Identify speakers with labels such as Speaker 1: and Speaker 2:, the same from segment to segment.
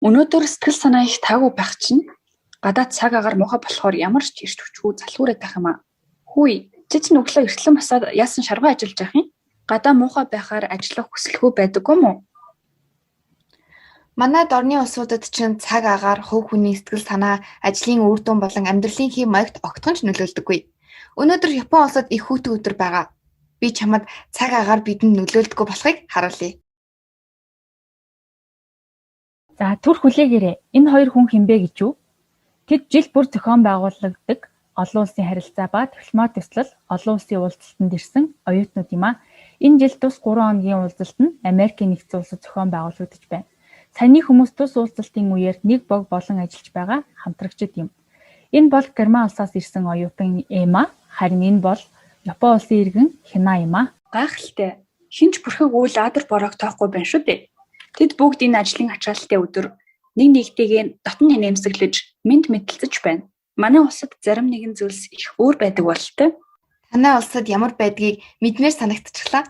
Speaker 1: Өнөөдөр сэтгэл санаа их таагүй байх чинь гадаад цаг агаар муухай болохоор ямар ч ирч хүчгүй залхуураад байх юм аа. Хүй, чи чинь өглөө эртлэн босоод яасан шаргуу ажиллаж явах юм? Гадаа муухай байхаар ажиллах хүсэлгүй байдаггүй мүү?
Speaker 2: Манай дорны улсуудад чинь цаг агаар хувь хүний сэтгэл санаа, ажлын үр дүн болон амьдралын хэв маягт огтхон ч нөлөөлдөггүй. Өнөөдөр Япон улсад их хүүтэн өдөр байгаа. Би чамд цаг агаар бидэнд нөлөөлдөггүй болохыг харуулъя.
Speaker 3: За түр хүлээгээрэй. Энэ хоёр хүн хинбэ гэж юу? Тэд жил бүр зохион байгуулагддаг олон улсын харилцаа ба дипломат төслөл олон улсын уулзалтанд ирсэн оюутнууд юм а. Энэ жил тус 3 хоногийн уулзалт нь Америкийн нэгдсэн улсад зохион байгуулагдаж байна. Саяны хүмүүс тус уулзалтын үеэр нэг бог болон ажиллаж байгаа хамтрагчид юм. Энэ бол Герман улсаас ирсэн оюутан Эма, харин энэ бол Япон улсын иргэн Хина юм а.
Speaker 1: Гайхалтай. Хинч бүрхэг үйл адар бороог тоохгүй байна шүү дээ. Тэд бүгд энэ ажлын ачаалттай өдөр нэг нэгтэйгээ дотн нэмсэглэж, мэд мэдэлцэж байна. Манай улсад зарим нэгэн зүйлс их өөр байдаг бололтой.
Speaker 2: Танай улсад ямар байдгийг мэдмээр санагдчихлаа.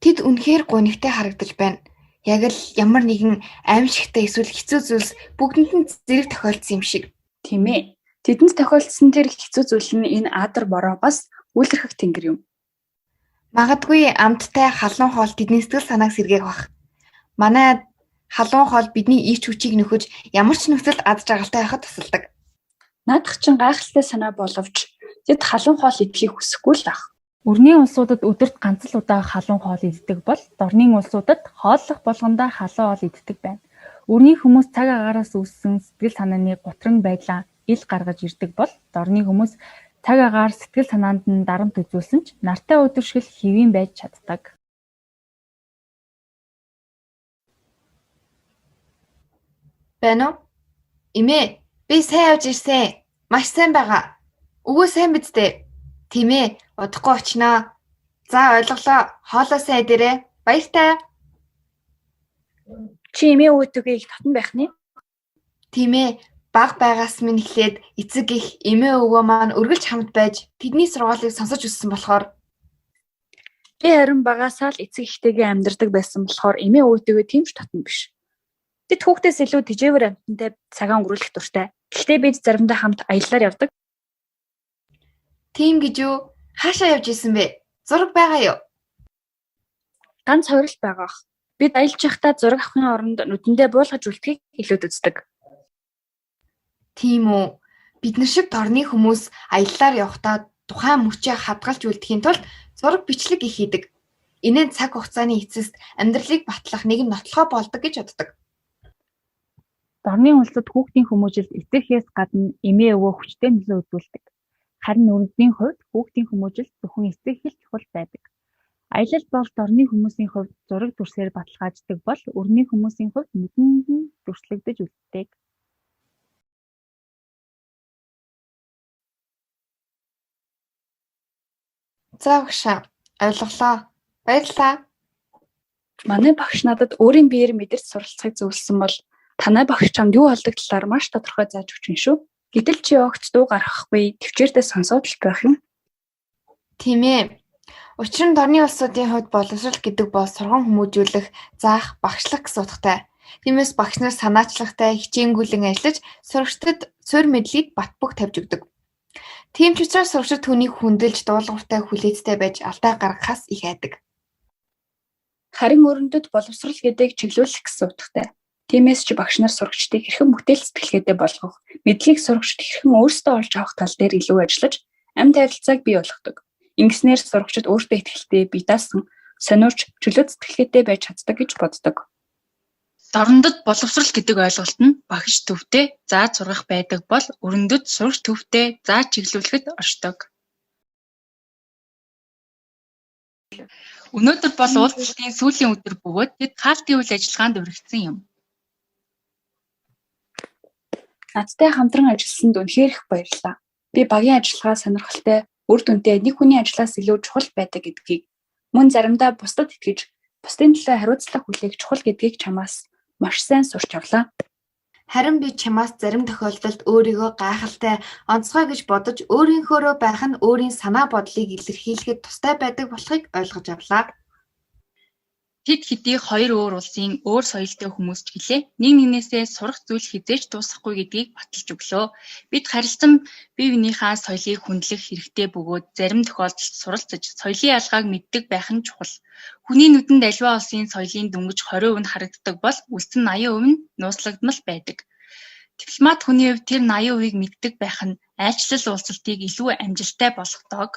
Speaker 2: Тэд үнэхээр гонигтай харагдаж байна. Яг л ямар нэгэн аимшигтай эсвэл хэцүү зүйлс бүгдэнд нь зэрэг тохиолдсон юм шиг.
Speaker 1: Тийм ээ. Тэдэнд тохиолдсон тэр хэцүү зүйл нь энэ адар бороогоос үйлэрхэх тэнгэр юм.
Speaker 2: Магадгүй амттай халуун хоол тэдний сэтгэл санааг сэргээх бах. Манай халуун хоол бидний ич хүчийг нөхөж ямар ч нөхцөлд ад жаргалтай байхад тусалдаг.
Speaker 1: Наадах чинь гайхалтай санаа боловч тэд халуун хоол идэхийг хүсэхгүй л ах.
Speaker 3: Өрнийн улсуудад өдөрт ганц л удаа халуун хоол иддэг бол дорнын улсуудад хооллох болгондоо халуун хоол иддэг байна. Өрний хүмүүс цаг агаараас үүссэн сэтгэл санааны гутран байдлаа ил гаргаж ирдэг бол дорны хүмүүс цаг агаар сэтгэл санаанд нь дарамт үзүүлсэн ч нартай өдөршгөл хэвийн байж чаддаг.
Speaker 2: Байна уу? Эмээ, би сайн явж ирсэн. Маш сайн байгаа. Өвөө сайн биз дээ. Тийм ээ, удахгүй очноо. За ойлголоо. Хоолоо сайн идээрэй. Баяртай.
Speaker 1: Чи эмээ өвөдөгөө их татан байх нь?
Speaker 2: Тийм ээ. Баг байгаас минь эхлээд эцэг их эмээ өвөө маань өргөлж хамт байж тэдний сургаалыг сонсож өссөн болохоор
Speaker 1: Би харин багасаа л эцэг ихтэйгээ амьдардаг байсан болохоор эмээ өвөдөгөө тийм ч татна биш. Бид хүүхдээс илүү тэжээвэр амьтантай цагаан өнгөрүүлэх дуртай. Гэхдээ бид заримдаа хамт аяллаар явдаг.
Speaker 2: Тийм гэж юу? Хаашаа явж исэн бэ? Зураг байгаа юу?
Speaker 1: Ганц хоёр л байгаа ах. Бид аялж явахдаа зураг авахын оронд нүдэндээ буулгаж үлдэхийг илүүд үздэг.
Speaker 2: Тийм үү. Бид нар шиг дорны хүмүүс аяллаар явахдаа тухайн мөчөө хадгалж үлдэхийн тулд зураг бичлэг их хийдэг. Энэ нь цаг хугацааны эцэст амьдралыг батлах нэгэн нотлохоо болдог гэж боддог.
Speaker 3: Дорны улсад хүүхдийн хүмүүжил эцэгхээс гадна эмээ өвөө хүчтэй нөлөө үзүүлдэг. Харин өргөдлийн хувьд хүүхдийн хүмүүжил зөвхөн эцэг хэл чухал байдаг. Аялал бол дорны хүмүүсийн хувьд зураг дүрсээр баталгааждаг бол өргөний хүмүүсийн хувьд нүдэнд нь дүрслэгдэж үлддэг.
Speaker 2: За багшаа, ойлголоо. Баярлалаа.
Speaker 1: Манай багш надад өөрийн биеэр мэдэрч суралцахыг зөвлөсөн бол танай багш чамд юу болдог талаар маш тодорхой зааж өгч байна шүү. Гэтэл чи огт дуу гаргахгүй, төвчээрдээ сонсоод л байх юм.
Speaker 2: Тийм ээ. Учир нь дорны улсуудын хувьд боловсрол гэдэг бол сургам хүмүүжүүлэх, заах, багшлах гэсэн утгатай. Тиймээс багш нар санаачлагтай, хичээнгүйлэн ажиллаж сурагчдад суурь мэдлийг бат бөх тавьж өгдөг. Тийм ч учраас сурагчид түүнийг хүндэлж дуулууртай хүлээцтэй байж алдаа гаргахаас их айдаг.
Speaker 1: Харин өрөндөд боловсрол гэдгийг чиглүүлэх гэсэн утгатай. Тиймээс ч багш нар сурагчдыг хэрхэн бүтээл сэтгэлгээтэй болгох, мэдлийг сурагчид хэрхэн өөрсдөө олж авах тал дээр илүү ажиллаж, амь тавилцааг бий болгодог. Ингэснээр сурагчид өөртөө ихтэй бие даасан, сониурч, чөлөө сэтгэлгээтэй байж чаддаг гэж боддог.
Speaker 4: Дорндод боловсрол гэдэг ойлголт нь багш төвтэй зааж сургах байдаг бол өрөндөд сурагч төвтэй зааж чиглүүлэхэд оршдог. Өнөөдөр бол уулзалтын сүүлийн өдөр бөгөөд тэд хаалтын үйл ажиллагаанд уригдсан юм.
Speaker 1: Надтай хамтран ажилласанд үнэхээр их баярлалаа. Би багийн ажиллагаа сонирхолтой, үр дүнтэй нэг хүний ажлаас илүү чухал байдаг гэдгийг, мөн заримдаа бусдад итгэж, бусдын төлөө хариуцлага хүлээх чухал гэдгийг чамаас маш сайн сурч авлаа.
Speaker 2: Харин би чамаас зарим тохиолдолд өөрийгөө гайхалтай, онцгой гэж бодож өөрийнхөөрөө байх нь өөрийн санаа бодлыг илэрхийлэхэд тустай байдаг болохыг ойлгож авлаа.
Speaker 4: Тэд хэдий хоёр өөр улсын өөр соёлтой хүмүүс ч гэлээ нэг нэгнээсээ сурах зүйл хизээж дуусахгүй гэдгийг баталж өглөө. Бид харилцан бие биенийхээ соёлыг хүндлэх хэрэгтэй бөгөөд зарим тохиолдолд суралцаж соёлын ялгааг мэддэг байх нь чухал. Хүний нүдэнд аливаа улсын соёлын дөнгөж 20% нь харагддаг бол үлдсэн 80% нь нууцлагдмал байдаг. Дипломат хүний хувьд тэр 80%-ийг мэддэг байх нь айлчлал уулзалтыг илүү амжилттай болгодог.